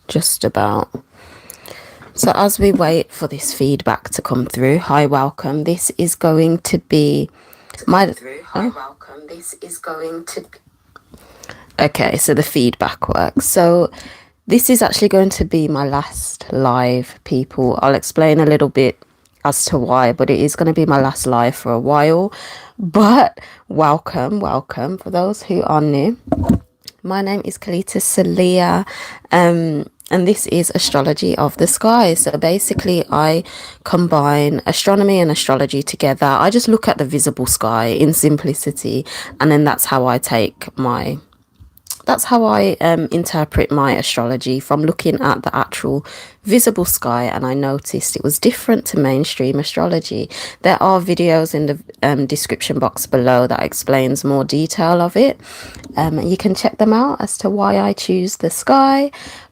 just about. So as we wait for this feedback to come through, hi, welcome. This is going to be my... Hi, welcome. This is going to be... Okay, so the feedback works. So this is actually going to be my last live, people. I'll explain a little bit as to why, but it is going to be my last live for a while. But welcome, welcome for those who are new. My name is Kelita Sahliah, and this is Astrology of the Sky. So basically, I combine astronomy and astrology together. I just look at the visible sky in simplicity, and then that's how I interpret my astrology, from looking at the actual visible sky. And I noticed it was different to mainstream astrology. There are videos in the description box below that explains more detail of it. You can check them out as to why I choose the sky.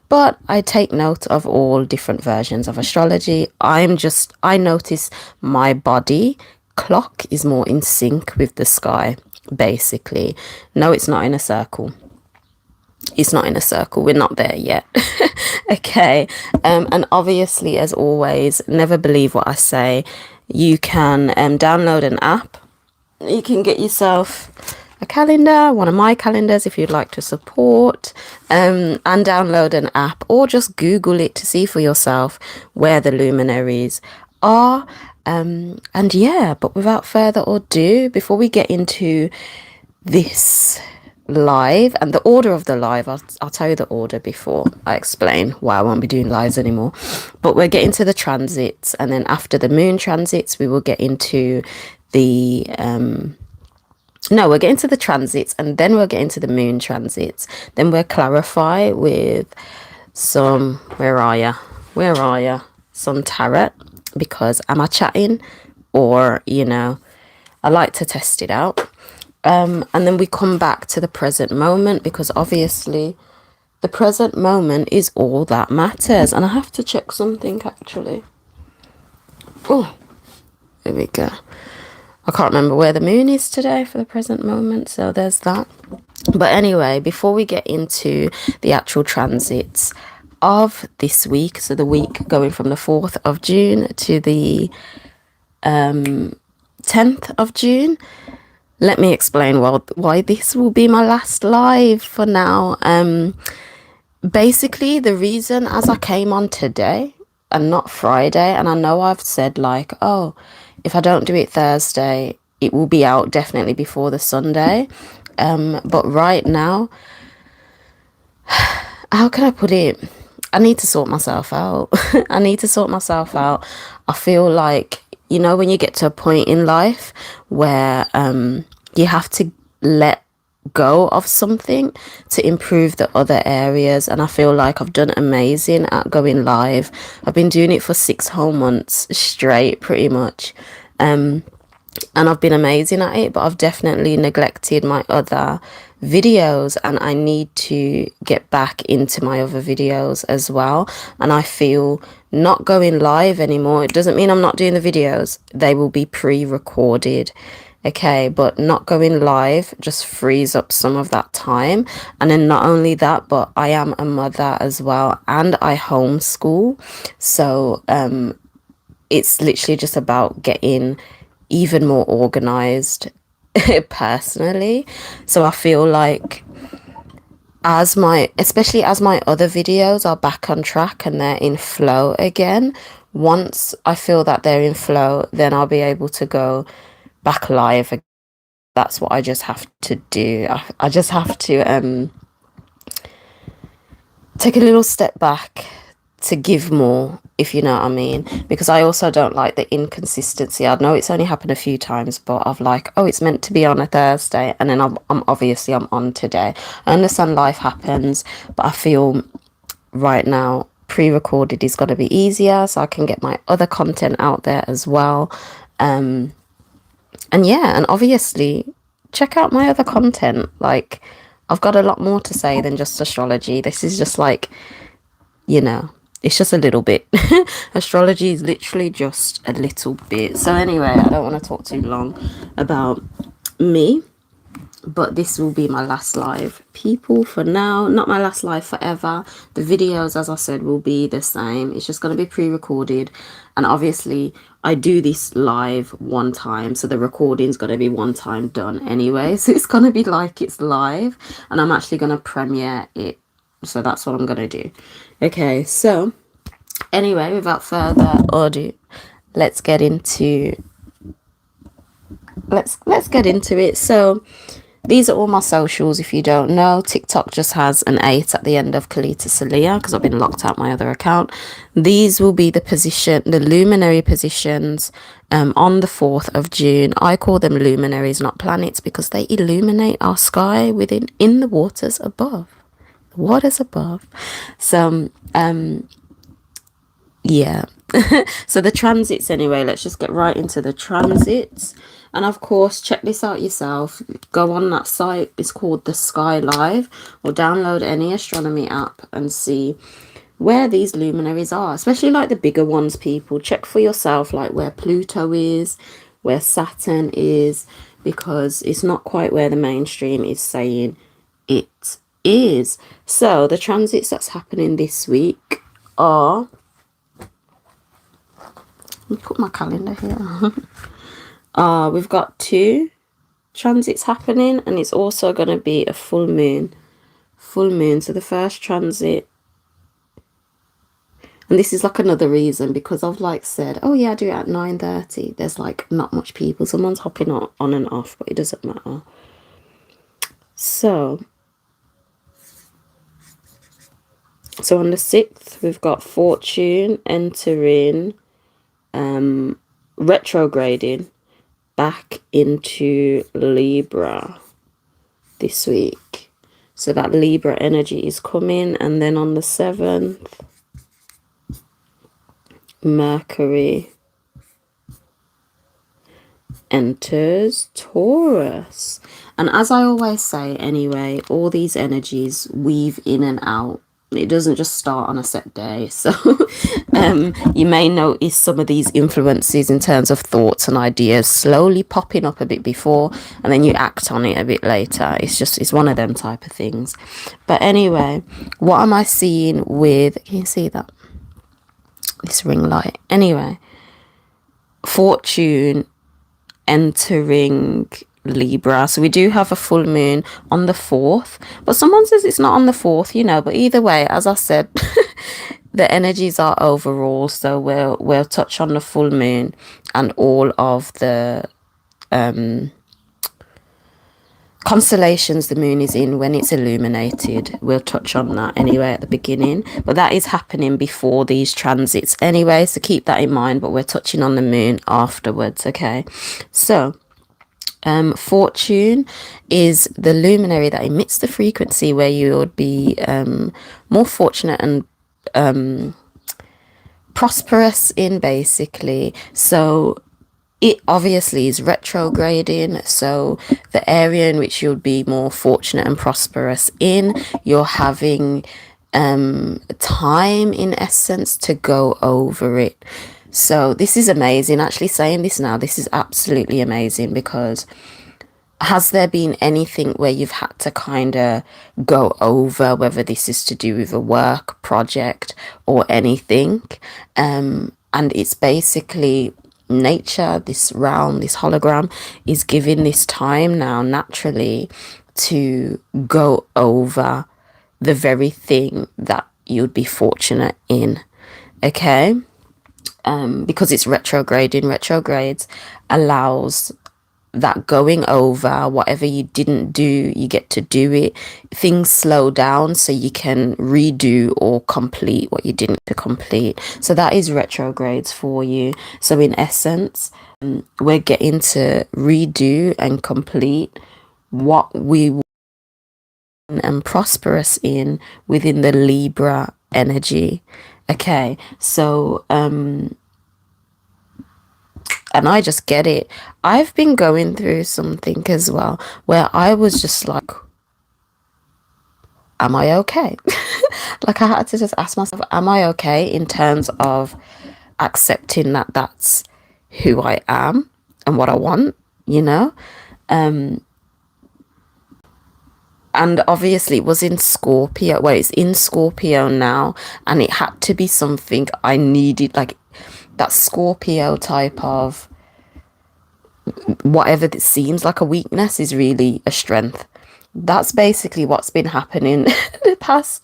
But I take note of all different versions of astrology. I notice my body clock is more in sync with the sky, basically. No, it's not in a circle. It's not in a circle. We're not there yet. Okay. And obviously, as always, never believe what I say. You can download an app. You can get yourself a calendar, one of my calendars if you'd like to support, and download an app, or just Google it to see for yourself where the luminaries are. And yeah, but without further ado, before we get into this live and the order of the live, I'll tell you the order before I explain why I won't be doing lives anymore. But we're getting to the transits, and then after the moon transits we will get into the we're getting to the transits, and then we'll get into the moon transits. Then we'll clarify with some some tarot, because am I chatting, or I like to test it out. And then we come back to the present moment, because obviously the present moment is all that matters. And I have to check something actually. Oh, there we go. I can't remember where the moon is today for the present moment, so there's that. But anyway, before we get into the actual transits of this week, so the week going from the 4th of June to the 10th of June, let me explain why this will be my last live for now. Basically, the reason, as I came on today and not Friday, and I know I've said like, oh, if I don't do it Thursday, it will be out definitely before the Sunday. But right now, how can I put it? I need to sort myself out. I need to sort myself out. I feel like, when you get to a point in life where you have to let go of something to improve the other areas, and I feel like I've done amazing at going live. I've been doing it for 6 whole months straight, pretty much, and I've been amazing at it, but I've definitely neglected my other videos, and I need to get back into my other videos as well. And I feel not going live anymore, it doesn't mean I'm not doing the videos. They will be pre-recorded, okay, but not going live just frees up some of that time. And then not only that, but I am a mother as well, and I homeschool, so it's literally just about getting even more organized personally. So I feel like especially as my other videos are back on track and they're in flow again, once I feel that they're in flow, then I'll be able to go back live again. That's what I just have to do. I just have to take a little step back to give more, if you know what I mean, because I also don't like the inconsistency. I know it's only happened a few times, but I've like, oh, it's meant to be on a Thursday, and then I'm obviously I'm on today. I understand life happens, but I feel right now pre-recorded is going to be easier, so I can get my other content out there as well. And yeah, and obviously check out my other content. Like, I've got a lot more to say than just astrology. This is just like, it's just a little bit. Astrology is literally just a little bit. So anyway, I don't want to talk too long about me. but this will be my last live, people, for now. Not my last live forever. The videos, as I said, will be the same. It's just going to be pre-recorded, and obviously I do this live one time, so the recording's going to be one time done anyway, so it's going to be like it's live, and I'm actually going to premiere it, so that's what I'm going to do. Okay, so anyway, without further ado, let's get into it. So these are all my socials. If you don't know, TikTok just has an 8 at the end of Kelita Sahliah because I've been locked out my other account. These will be the luminary positions on the 4th of June. I call them luminaries, not planets, because they illuminate our sky in the waters above. The waters above. So yeah. So the transits anyway, let's just get right into the transits. And of course, check this out yourself. Go on that site, it's called the Sky Live, or download any astronomy app and see where these luminaries are, especially like the bigger ones. People, check for yourself, like where Pluto is, where Saturn is, because it's not quite where the mainstream is saying it is. So the transits that's happening this week are, let me put my calendar here. We've got 2 transits happening, and it's also going to be a full moon. So the first transit, and this is like another reason, because I've like said, oh yeah, I do it at 9:30. There's like not much people. Someone's hopping on and off, but it doesn't matter. So on the 6th, we've got Fortune entering, retrograding back into Libra this week. So that Libra energy is coming. And then on the 7th, Mercury enters Taurus. And as I always say anyway, all these energies weave in and out. It doesn't just start on a set day. So you may notice some of these influences in terms of thoughts and ideas slowly popping up a bit before, and then you act on it a bit later. It's one of them type of things. But anyway, what am I seeing with, can you see that? This ring light. Anyway, Fortune entering Libra. So we do have a full moon on the 4th, but someone says it's not on the 4th, you know, but either way, as I said, the energies are overall. So we'll touch on the full moon and all of the constellations the moon is in when it's illuminated. We'll touch on that anyway at the beginning, but that is happening before these transits anyway, so keep that in mind. But we're touching on the moon afterwards. Okay, so Fortune is the luminary that emits the frequency where you would be more fortunate and prosperous in, basically. So it obviously is retrograding, so the area in which you'll be more fortunate and prosperous in, you're having time in essence to go over it. So this is amazing. Actually saying this now, this is absolutely amazing, because has there been anything where you've had to kind of go over, whether this is to do with a work project or anything? And it's basically nature, this realm, this hologram is giving this time now naturally to go over the very thing that you'd be fortunate in. Okay, because it's retrograding. Retrogrades allows that going over. Whatever you didn't do, you get to do it. Things slow down so you can redo or complete what you didn't complete. So that is retrogrades for you. So in essence, we're getting to redo and complete what we want and prosperous in within the Libra energy. Okay, so and I just get it. I've been going through something as well where I was just like, am I okay? Like I had to just ask myself, am I okay, in terms of accepting that that's who I am and what I want, you know? and obviously it was in Scorpio. Well, it's in Scorpio now, and it had to be something I needed, like that Scorpio type of whatever that seems like a weakness is really a strength. That's basically what's been happening the past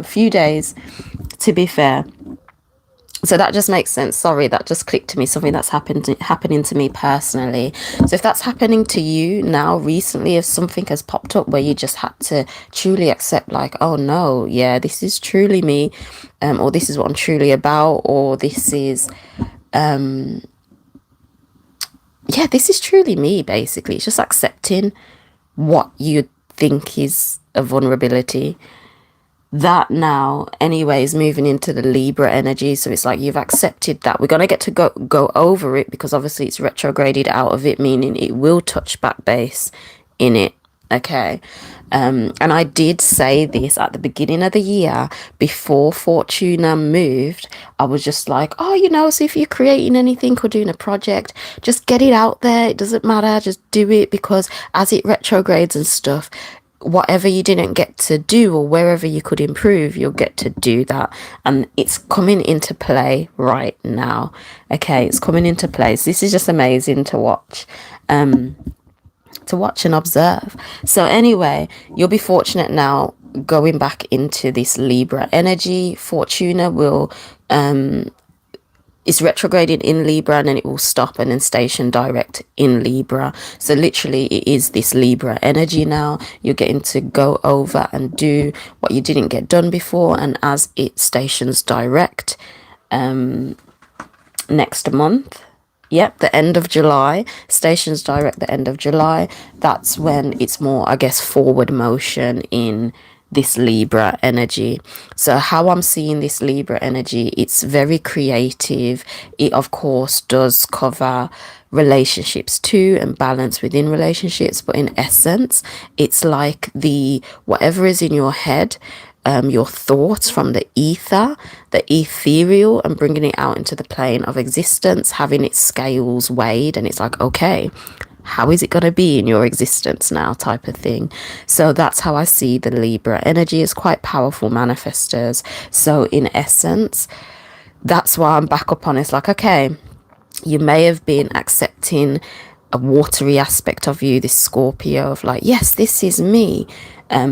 few days, to be fair. So that just makes sense. Sorry, that just clicked to me, something that's happening to me personally. So if that's happening to you now recently, if something has popped up where you just had to truly accept, like, oh no, yeah, this is truly me, or this is what I'm truly about, or this is yeah, this is truly me, basically. It's just accepting what you think is a vulnerability. That now, anyways, moving into the Libra energy. So it's like you've accepted that. We're going to get to go over it, because obviously it's retrograded out of it, meaning it will touch back base in it. Okay. And I did say this at the beginning of the year before Fortuna moved. I was just like, oh, you know, so if you're creating anything or doing a project, just get it out there. It doesn't matter. Just do it, because as it retrogrades and stuff, whatever you didn't get to do or wherever you could improve, you'll get to do that. And it's coming into play right now. Okay, it's coming into place. This is just amazing to watch. And observe. So anyway, you'll be fortunate now going back into this Libra energy. Fortuna will is retrograded in Libra, and then it will stop and then station direct in Libra. So literally it is this Libra energy now. You're getting to go over and do what you didn't get done before, and as it stations direct next month, yep, the end of July, stations direct the end of July, that's when it's more, I guess, forward motion in this Libra energy. So how I'm seeing this Libra energy, it's very creative. It of course does cover relationships too, and balance within relationships, but in essence it's like the whatever is in your head, your thoughts from the ether, the ethereal, and bringing it out into the plane of existence, having its scales weighed, and it's like, okay, how is it going to be in your existence now, type of thing. So that's how I see the Libra energy, is quite powerful manifestors. So in essence, that's why I'm back up on it. It's like, okay, you may have been accepting a watery aspect of you, this Scorpio, of like, yes, this is me,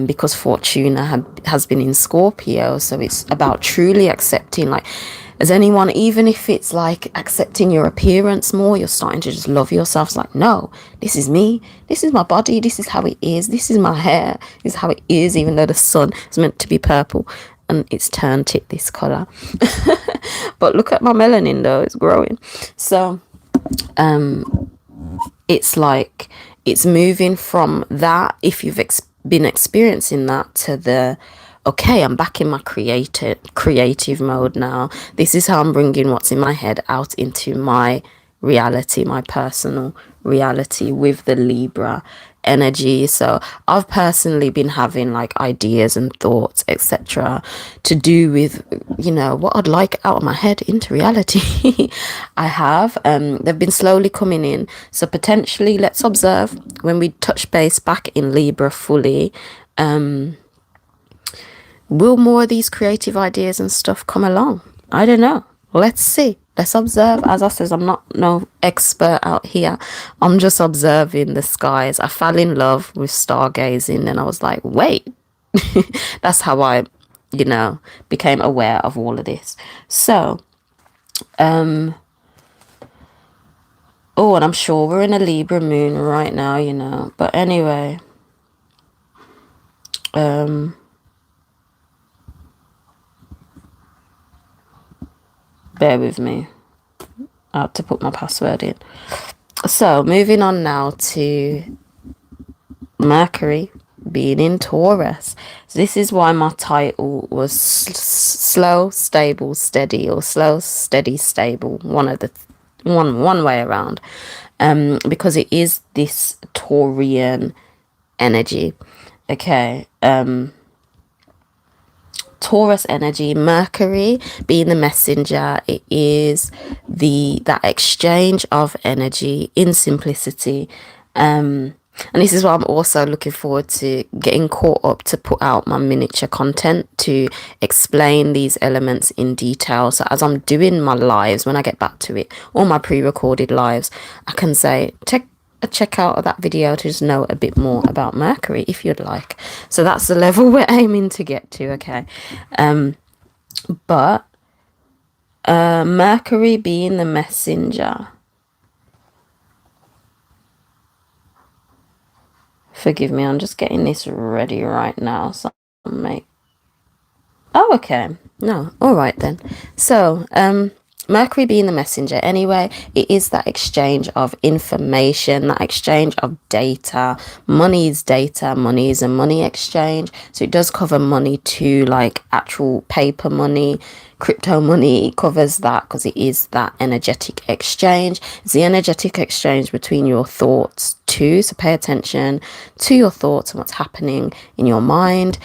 because Fortuna has been in Scorpio. So it's about truly accepting, like, as anyone, even if it's like accepting your appearance more, you're starting to just love yourself. It's like, no, this is me, this is my body, this is how it is, this is my hair, this is how it is, even though the sun is meant to be purple and it's turned it this color. But look at my melanin though, it's growing. So it's like it's moving from that, if you've been experiencing that, to the, okay, I'm back in my creative mode now. This is how I'm bringing what's in my head out into my reality, my personal reality, with the Libra energy. So I've personally been having like ideas and thoughts, etc., to do with, you know, what I'd like out of my head into reality. I have they've been slowly coming in. So potentially, let's observe when we touch base back in Libra fully, will more of these creative ideas and stuff come along? I don't know. Let's see. Let's observe. As I said, I'm not no expert out here. I'm just observing the skies. I fell in love with stargazing, and I was like, wait. That's how I, you know, became aware of all of this. So, oh, and I'm sure we're in a Libra moon right now, you know. But anyway, bear with me. I had to put my password in. So moving on now to Mercury being in Taurus. So this is why my title was slow, stable, steady, or slow, steady, stable. One way around. Because it is this Taurian energy. Okay. Taurus energy, Mercury being the messenger, it is that exchange of energy in simplicity. And this is why I'm also looking forward to getting caught up to put out my miniature content to explain these elements in detail. So as I'm doing my lives, when I get back to it, all my pre-recorded lives, I can say, check out that video to just know a bit more about Mercury if you'd like. So that's the level we're aiming to get to, okay? But Mercury being the messenger. Forgive me, I'm just getting this ready right now. So I'll make... Oh, okay. No, all right then. So, Mercury being the messenger, anyway, it is that exchange of information, that exchange of data. Money is data, money is a money exchange. So it does cover money too, like actual paper money, crypto money. It covers that because it is that energetic exchange. It's the energetic exchange between your thoughts too. So pay attention to your thoughts and what's happening in your mind,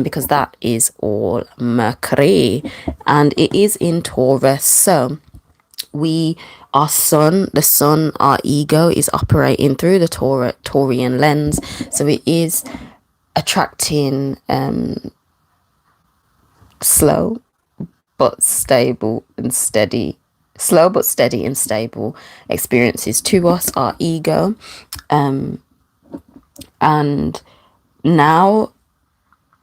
because that is all Mercury, and it is in Taurus. So our the sun, our ego is operating through the Taurian lens. So it is attracting slow but stable and steady experiences to us, our ego. And now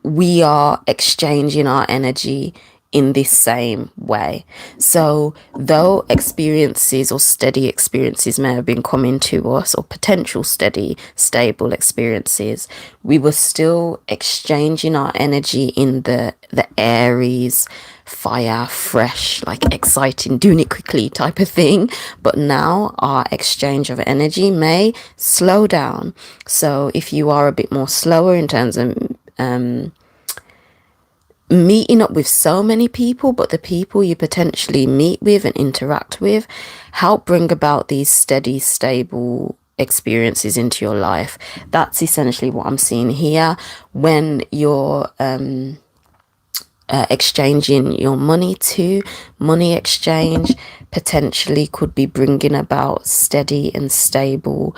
we are exchanging our energy in this same way. So though experiences or steady experiences may have been coming to us, or potential steady, stable experiences, we were still exchanging our energy in the Aries, fire, fresh, like exciting, doing it quickly type of thing. But now our exchange of energy may slow down. So if you are a bit more slower in terms of meeting up with so many people, but the people you potentially meet with and interact with help bring about these steady, stable experiences into your life. That's essentially what I'm seeing here. When you're exchanging your money to, money exchange potentially could be bringing about steady and stable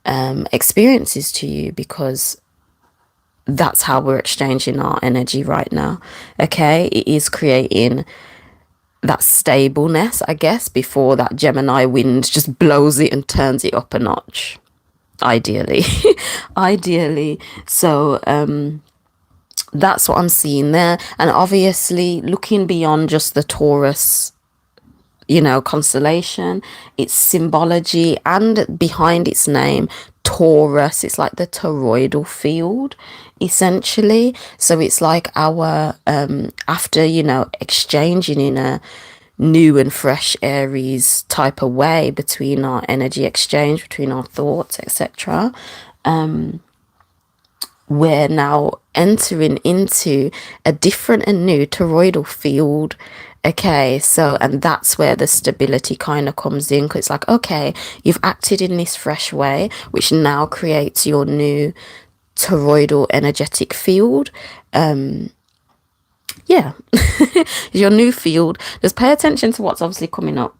experiences to you, because that's how we're exchanging our energy right now. Okay, it is creating that stableness, I guess, before that Gemini wind just blows it and turns it up a notch, ideally. Ideally. So that's what I'm seeing there. And obviously looking beyond just the Taurus, constellation, its symbology, and behind its name, Taurus, it's like the toroidal field, essentially. So it's like our after exchanging in a new and fresh Aries type of way between our energy exchange, between our thoughts, etc., we're now entering into a different and new toroidal field. Okay, so, and that's where the stability kind of comes in, because it's like, okay, you've acted in this fresh way, which now creates your new toroidal energetic field. Yeah, your new field. Just pay attention to what's obviously coming up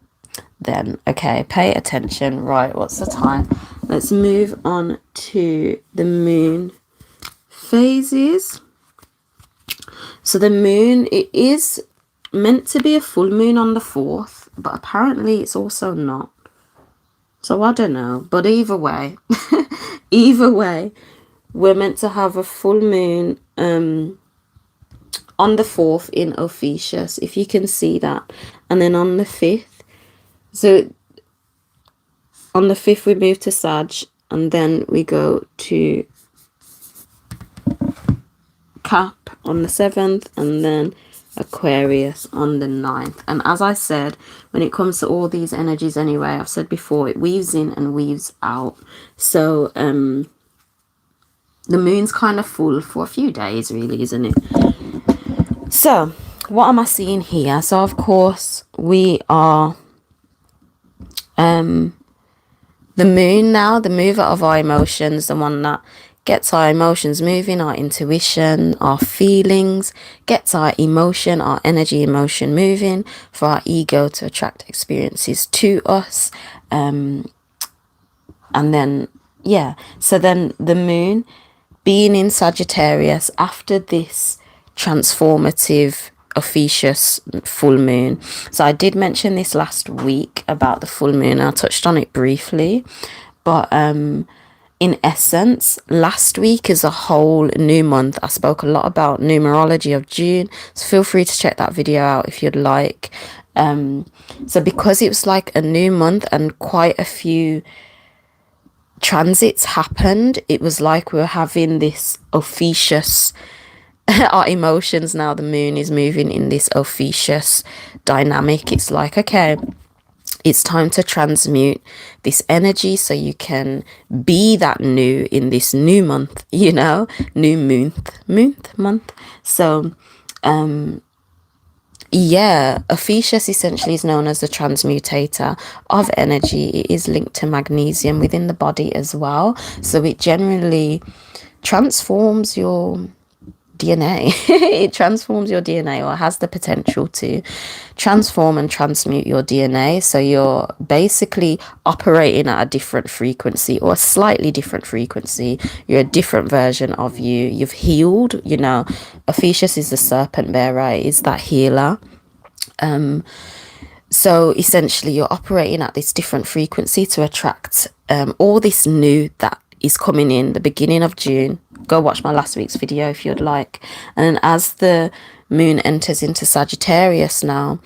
then. Okay, pay attention. Right, what's the time? Let's move on to the moon phases. So the moon, it is meant to be a full moon on the 4th, but apparently it's also not. So I don't know, but either way, we're meant to have a full moon on the 4th in Ophichus, if you can see that, and then on the 5th. So on the 5th we move to Sag, and then we go to Cap on the 7th, and then Aquarius on the 9th. And as I said, when it comes to all these energies anyway, I've said before, it weaves in and weaves out. So the moon's kind of full for a few days, really, isn't it? So what am I seeing here? So of course we are the moon now, the mover of our emotions, the one that gets our emotions moving, our intuition, our feelings, gets our emotion, our energy emotion moving for our ego to attract experiences to us. And then yeah, so then the moon being in Sagittarius after this transformative Ophichus full moon. So I did mention this last week about the full moon. I touched on it briefly, but in essence, last week is a whole new month. I spoke a lot about numerology of June, so feel free to check that video out if you'd like. So because it was like a new month and quite a few transits happened, it was like we were having this Ophichus our emotions. Now the moon is moving in this Ophichus dynamic. It's like, okay, it's time to transmute this energy so you can be that new in this new month, you know, new month. So yeah, Ophichus essentially is known as the transmutator of energy. It is linked to magnesium within the body as well. So it generally transforms your DNA. It transforms your DNA, or has the potential to transform and transmute your DNA. So you're basically operating at a different frequency, or a slightly different frequency. You're a different version of you. You've healed, you know. Ophichus is the serpent bearer, is that healer. So essentially you're operating at this different frequency to attract all this new that is coming in the beginning of June. Go watch my last week's video if you'd like. And then as the moon enters into Sagittarius now,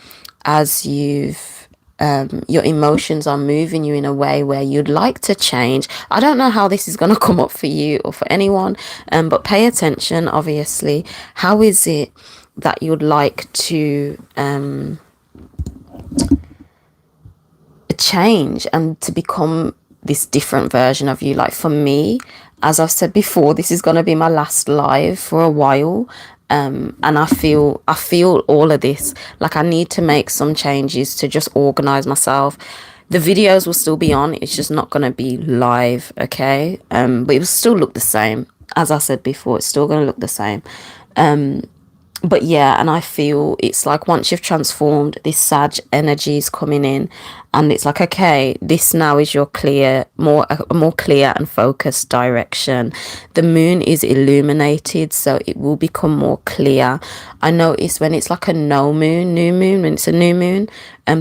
as you've your emotions are moving you in a way where you'd like to change. I don't know how this is going to come up for you or for anyone, but pay attention, obviously. How is it that you'd like to change and to become this different version of you? Like for me, as I've said before, this is going to be my last live for a while. And I feel all of this, like I need to make some changes to just organize myself. The videos will still be on, it's just not going to be live, okay? But it will still look the same. As I said before, it's still going to look the same. But yeah, and I feel it's like once you've transformed, this Sag energy is coming in, and it's like, okay, this now is your clear, a more clear and focused direction. The moon is illuminated, so it will become more clear. I notice when it's like a new moon, when it's a new moon,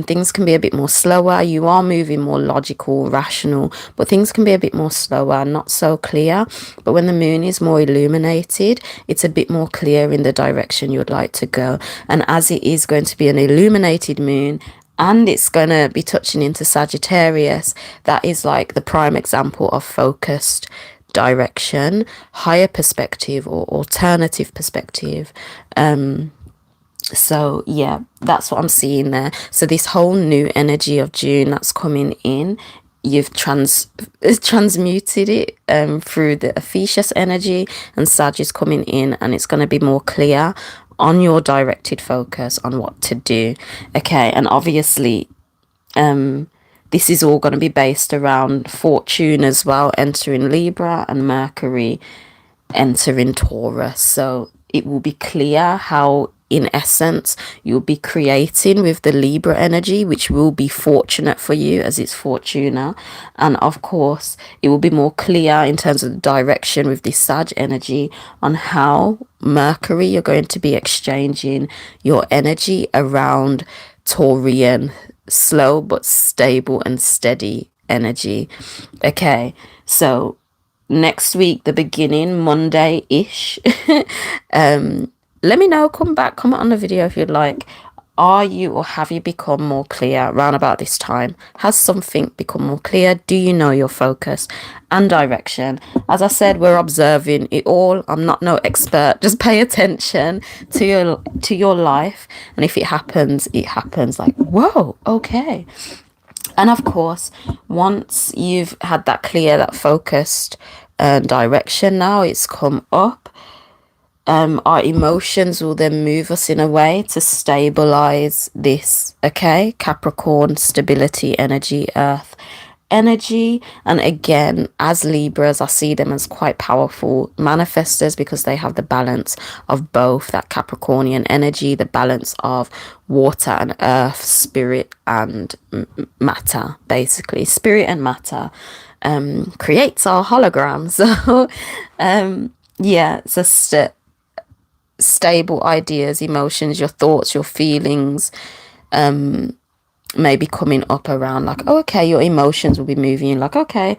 things can be a bit more slower. You are moving more logical, rational, but things can be a bit more slower, not so clear. But when the moon is more illuminated, it's a bit more clear in the direction you'd like to go. And as it is going to be an illuminated moon, and it's going to be touching into Sagittarius, that is like the prime example of focused direction, higher perspective, or alternative perspective. So yeah, that's what I'm seeing there. So this whole new energy of June that's coming in, you've transmuted it through the Ophichus energy, and Sag is coming in, and it's going to be more clear on your directed focus on what to do. Okay, and obviously this is all going to be based around Fortuna as well, entering Libra, and Mercury entering Taurus. So it will be clear how, in essence, you'll be creating with the Libra energy, which will be fortunate for you as it's Fortuna. And of course, it will be more clear in terms of the direction with this Sag energy on how Mercury, you're going to be exchanging your energy around Taurian, slow but stable and steady energy. Okay, so next week, the beginning, Monday-ish, let me know, comment on the video if you'd like. Are you, or have you become more clear around about this time? Has something become more clear? Do you know your focus and direction? As I said, we're observing it all. I'm not no expert. Just pay attention to your life, and if it happens, it happens. Like, whoa, okay. And of course, once you've had that clear, that focused direction, now it's come up, our emotions will then move us in a way to stabilize this. Okay, Capricorn, stability energy, earth energy. And again, as Libras, I see them as quite powerful manifestors, because they have the balance of both that Capricornian energy, the balance of water and earth, spirit and matter, basically spirit and matter. creates our hologram. So yeah, it's a stable ideas, emotions, your thoughts, your feelings, maybe coming up around like, oh, okay, your emotions will be moving, like, okay,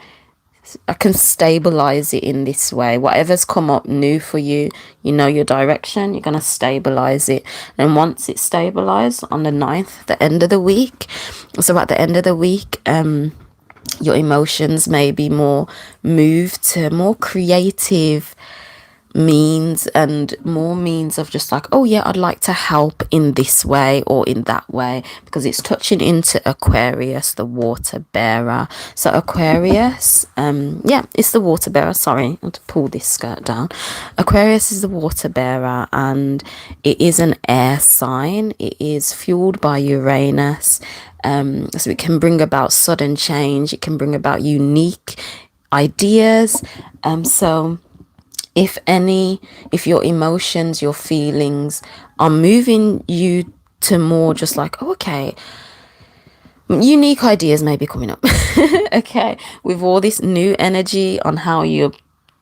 I can stabilize it in this way. Whatever's come up new for you, you know your direction, you're going to stabilize it. And once it's stabilized on the 9th, the end of the week, so at the end of the week, your emotions may be more moved to more creative means, and more means of just like, oh yeah, I'd like to help in this way or in that way, because it's touching into Aquarius, the water bearer. So Aquarius, yeah, it's the water bearer. Sorry, I have to pull this skirt down. Aquarius is the water bearer, and it is an air sign. It is fueled by Uranus, so it can bring about sudden change, it can bring about unique ideas. So if your emotions, your feelings are moving you to more just like, oh, okay, unique ideas may be coming up. Okay, with all this new energy on how you're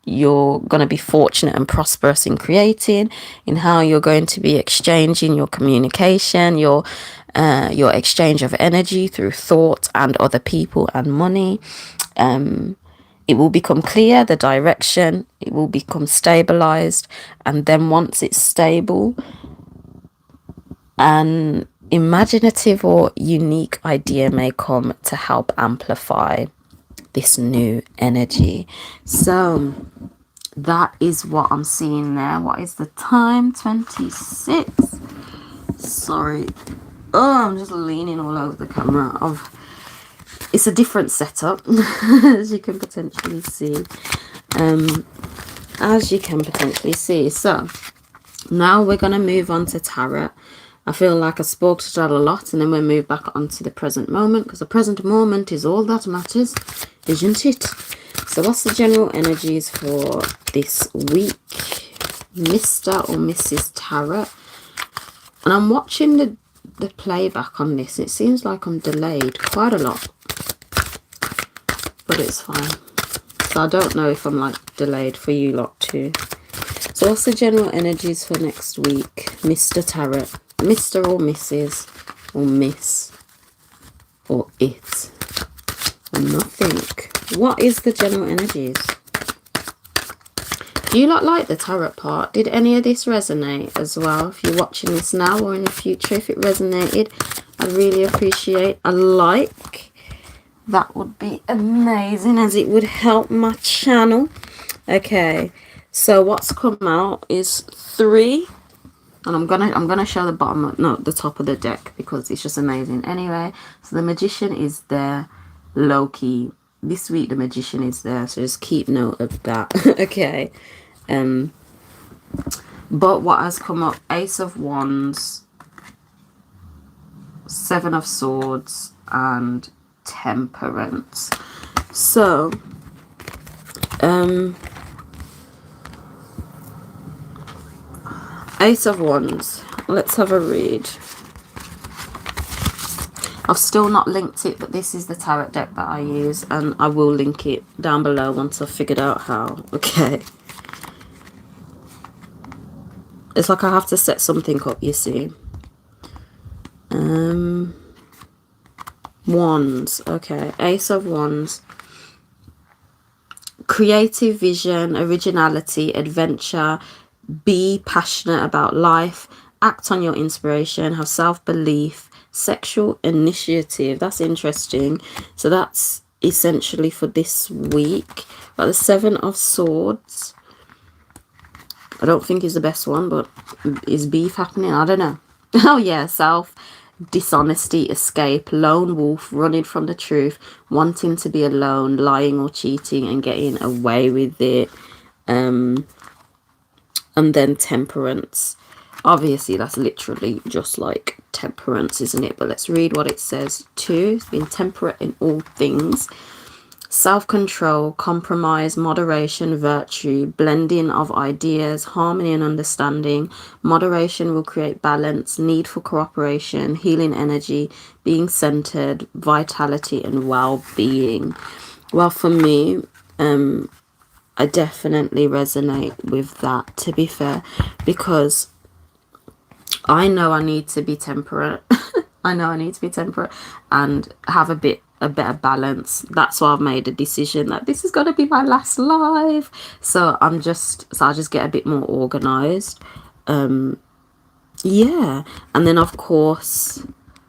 going to be fortunate and prosperous in creating, in how you're going to be exchanging your communication, your exchange of energy through thought and other people and money. It will become clear, the direction, it will become stabilized. And then once it's stable, an imaginative or unique idea may come to help amplify this new energy. So that is what I'm seeing there. What is the time? 26. Sorry. Oh, I'm just leaning all over the camera. It's a different setup, as you can potentially see. So now we're going to move on to tarot. I feel like I spoke to that a lot, and then we'll move back onto the present moment, because the present moment is all that matters, isn't it? So what's the general energies for this week, Mr. or Mrs. Tarot? And I'm watching the playback on this. It seems like I'm delayed quite a lot, but it's fine. So I don't know if I'm like delayed for you lot too. So what's the general energies for next week, Mr. Tarot? Mr. or Mrs. or Miss or it or nothing. What is the general energies? Do you lot like the tarot part? Did any of this resonate as well? If you're watching this now or in the future, if it resonated, I'd really appreciate a like. That would be amazing, as it would help my channel. Okay, so what's come out is 3, and I'm gonna show the bottom, no, the top of the deck, because it's just amazing. Anyway, so the Magician is there, Loki. This week the Magician is there, so just keep note of that. Okay. But what has come up? Ace of Wands, 7 of Swords, and Temperance. So Ace of Wands, let's have a read. I've still not linked it, but this is the tarot deck that I use, and I will link it down below once I've figured out how. Okay, it's like I have to set something up, you see. Wands. Okay, Ace of Wands. Creative vision, originality, adventure. Be passionate about life. Act on your inspiration. Have self-belief. Sexual initiative. That's interesting. So that's essentially for this week. But the 7 of Swords, I don't think is the best one, but is beef happening? I don't know. Oh yeah, dishonesty, escape, lone wolf, running from the truth, wanting to be alone, lying or cheating and getting away with it. And then Temperance. Obviously that's literally just like temperance, isn't it? But let's read what it says too. Being temperate in all things. Self-control, compromise, moderation, virtue, blending of ideas, harmony and understanding. Moderation will create balance, need for cooperation, healing energy, being centered, vitality and well-being. Well, for me, I definitely resonate with that, to be fair, because I know I need to be temperate. I know I need to be temperate and have a better balance. That's why I've made a decision that this is going to be my last live. So I just get a bit more organized. Yeah. And then of course,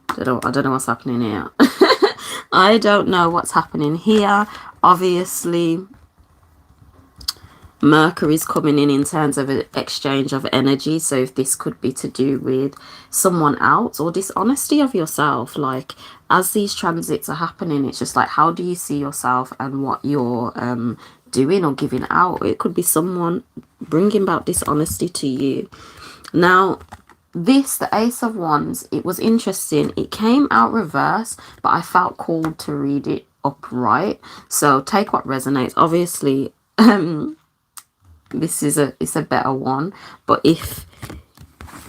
I don't know what's happening here. I don't know what's happening here. Obviously, Mercury's coming in terms of an exchange of energy. So if this could be to do with someone else or dishonesty of yourself, like as these transits are happening, it's just like, how do you see yourself and what you're doing or giving out? It could be someone bringing about dishonesty to you. Now, the Ace of Wands, it was interesting. It came out reverse, but I felt called to read it upright. So take what resonates. Obviously, it's a better one, but if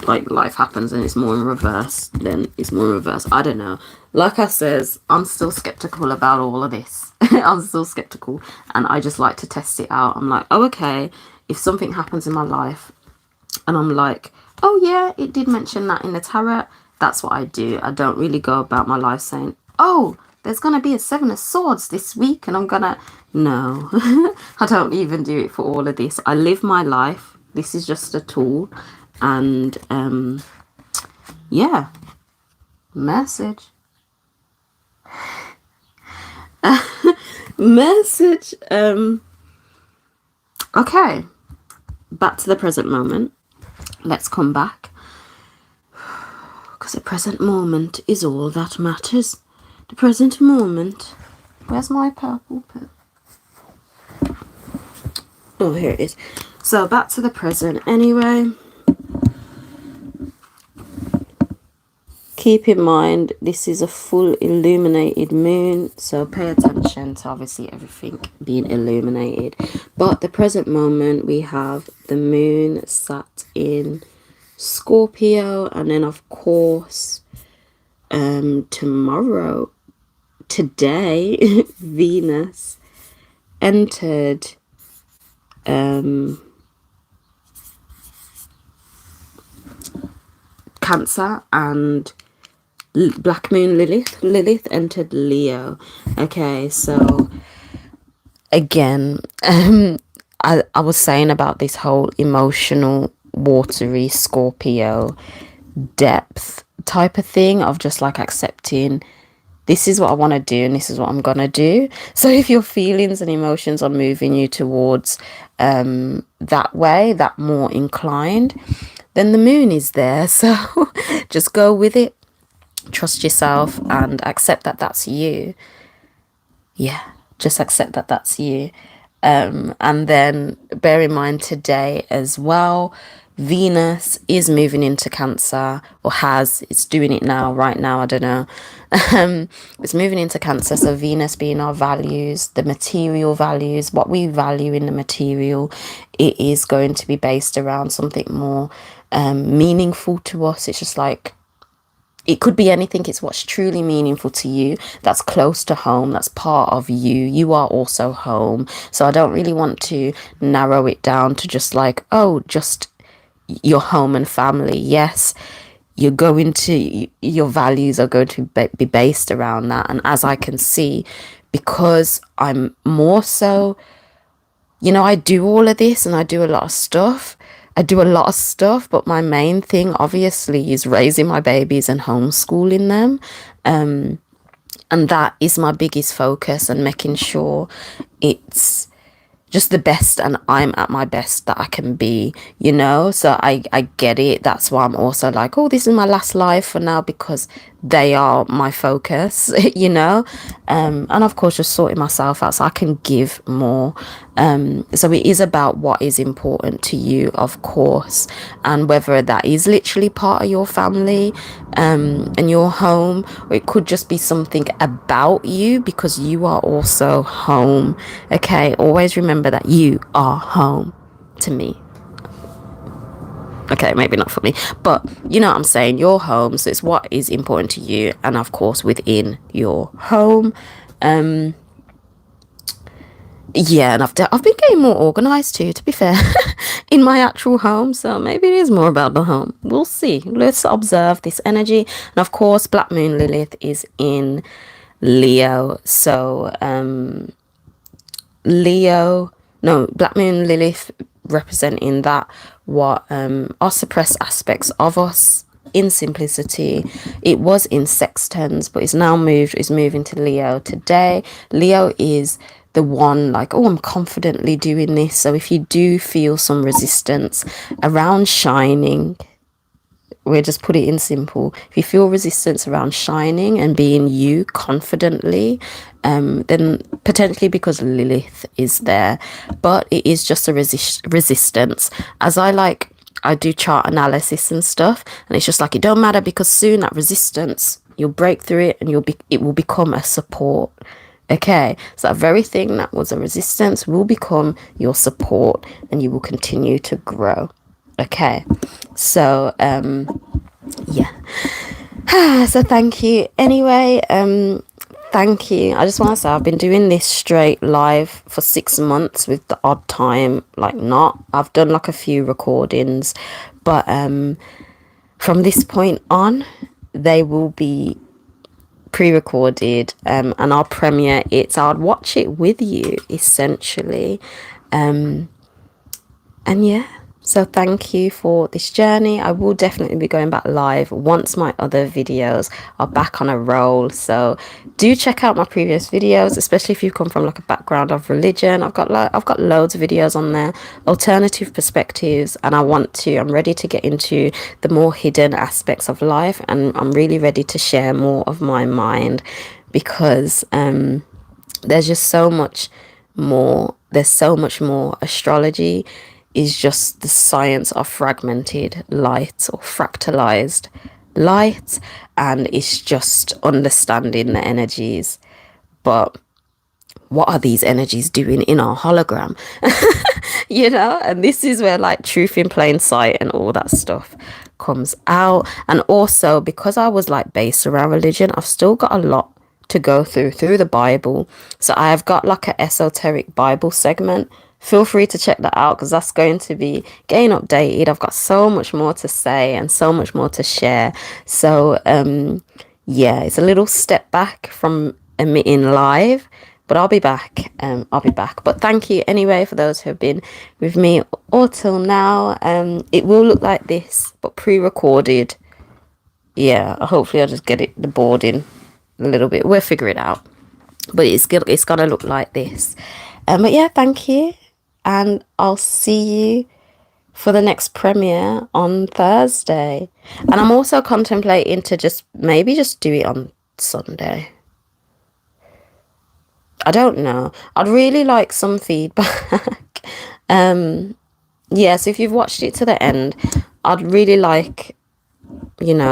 like life happens and it's more in reverse, then it's more in reverse. I don't know. Like I says, I'm still skeptical about all of this. I'm still skeptical, and I just like to test it out. I'm like, oh, okay, if something happens in my life and I'm like, oh yeah, it did mention that in the tarot, that's what I do. I don't really go about my life saying, oh, there's gonna be a 7 of Swords this week and I'm gonna, no. I don't even do it for all of this. I live my life. This is just a tool. And yeah, message. Message. Okay, back to the present moment. Let's come back, because the present moment is all that matters. The present moment. Where's my purple pen? Oh, here it is. So back to the present anyway. Keep in mind, this is a full illuminated moon, so pay attention to obviously everything being illuminated. But the present moment, we have the moon sat in Scorpio, and then of course today Venus entered Cancer, and Black Moon Lilith entered Leo. Okay, so again, I was saying about this whole emotional, watery Scorpio depth type of thing of just like accepting this is what I want to do and this is what I'm gonna do. So if your feelings and emotions are moving you towards that way, that more inclined, then the moon is there. So just go with it, trust yourself, and accept that that's you. Yeah, just accept that that's you. And then bear in mind today as well, Venus is moving into Cancer, or it's doing it now, right now, I don't know. It's moving into Cancer, so Venus being our values, the material values, what we value in the material, it is going to be based around something more meaningful to us. It's just like, it could be anything. It's what's truly meaningful to you, that's close to home, that's part of you. You are also home. So I don't really want to narrow it down to just like, oh, just your home and family. Yes, you're going to, your values are going to be based around that. And as I can see, because I'm more so, I do all of this and I do a lot of stuff. But my main thing obviously is raising my babies and homeschooling them. And that is my biggest focus, and making sure it's just the best and I'm at my best that I can be, so I get it. That's why I'm also like, oh, this is my last life for now, because they are my focus, and of course just sorting myself out so I can give more. So it is about what is important to you, of course, and whether that is literally part of your family and your home, or it could just be something about you, because you are also home. Okay, always remember that you are home to me. Okay, maybe not for me, but you know what I'm saying, your home. So it's what is important to you, and of course within your home. Yeah, and I've been getting more organized too, to be fair, in my actual home. So maybe it is more about the home. We'll see. Let's observe this energy. And of course, Black Moon Lilith is in Leo. So Leo, no, Black Moon Lilith representing that what are suppressed aspects of us in simplicity. It was in sextens, but it's now moved, is moving to Leo today. Leo is the one like, oh, I'm confidently doing this. So if you do feel some resistance around shining, we'll just put it in simple. If you feel resistance around shining and being you confidently, then potentially because Lilith is there, but it is just a resistance. As I do chart analysis and stuff, and it's just like, it don't matter, because soon that resistance, you'll break through it and it will become a support. Okay, so that very thing that was a resistance will become your support, and you will continue to grow. Okay, so yeah. So thank you anyway. Thank you. I just want to say I've been doing this straight live for 6 months with the odd time like not. I've done like a few recordings, but from this point on they will be pre-recorded, and I'll premiere it, so I'd watch it with you essentially. And yeah, so thank you for this journey. I will definitely be going back live once my other videos are back on a roll. So do check out my previous videos, especially if you come from like a background of religion. I've got loads of videos on there, alternative perspectives, and I'm ready to get into the more hidden aspects of life, and I'm really ready to share more of my mind, because there's just so much more. There's so much more. Astrology is just the science of fragmented light, or fractalized light, and it's just understanding the energies. But what are these energies doing in our hologram? And this is where like truth in plain sight and all that stuff comes out. And also, because I was like based around religion, I've still got a lot to go through the Bible. So I have got like an esoteric Bible segment. Feel free to check that out, because that's going to be getting updated. I've got so much more to say and so much more to share. So yeah, it's a little step back from emitting live, but I'll be back. But thank you anyway for those who have been with me all till now. It will look like this, but pre-recorded. Yeah, hopefully I'll just get the board in a little bit. We'll figure it out, but it's gonna look like this. But yeah, thank you, and I'll see you for the next premiere on Thursday. And I'm also contemplating to maybe just do it on Sunday. I don't know. I'd really like some feedback. Yeah, so if you've watched it to the end, I'd really like,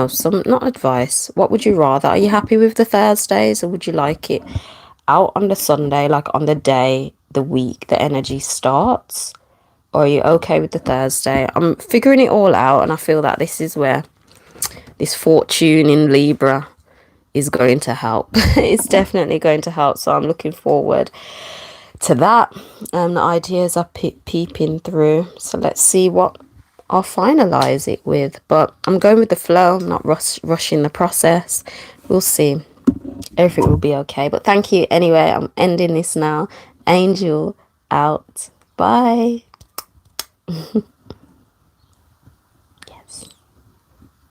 some, not advice. What would you rather? Are you happy with the Thursdays, or would you like it out on the Sunday, like on the day, the week the energy starts? Or are you okay with the Thursday? I'm figuring it all out, and I feel that this is where this Fortune in Libra is going to help. It's definitely going to help, so I'm looking forward to that. The ideas are peeping through, so let's see what I'll finalize it with. But I'm going with the flow. I'm not rushing the process. We'll see. Everything will be okay. But thank you anyway. I'm ending this now. Angel out. Bye.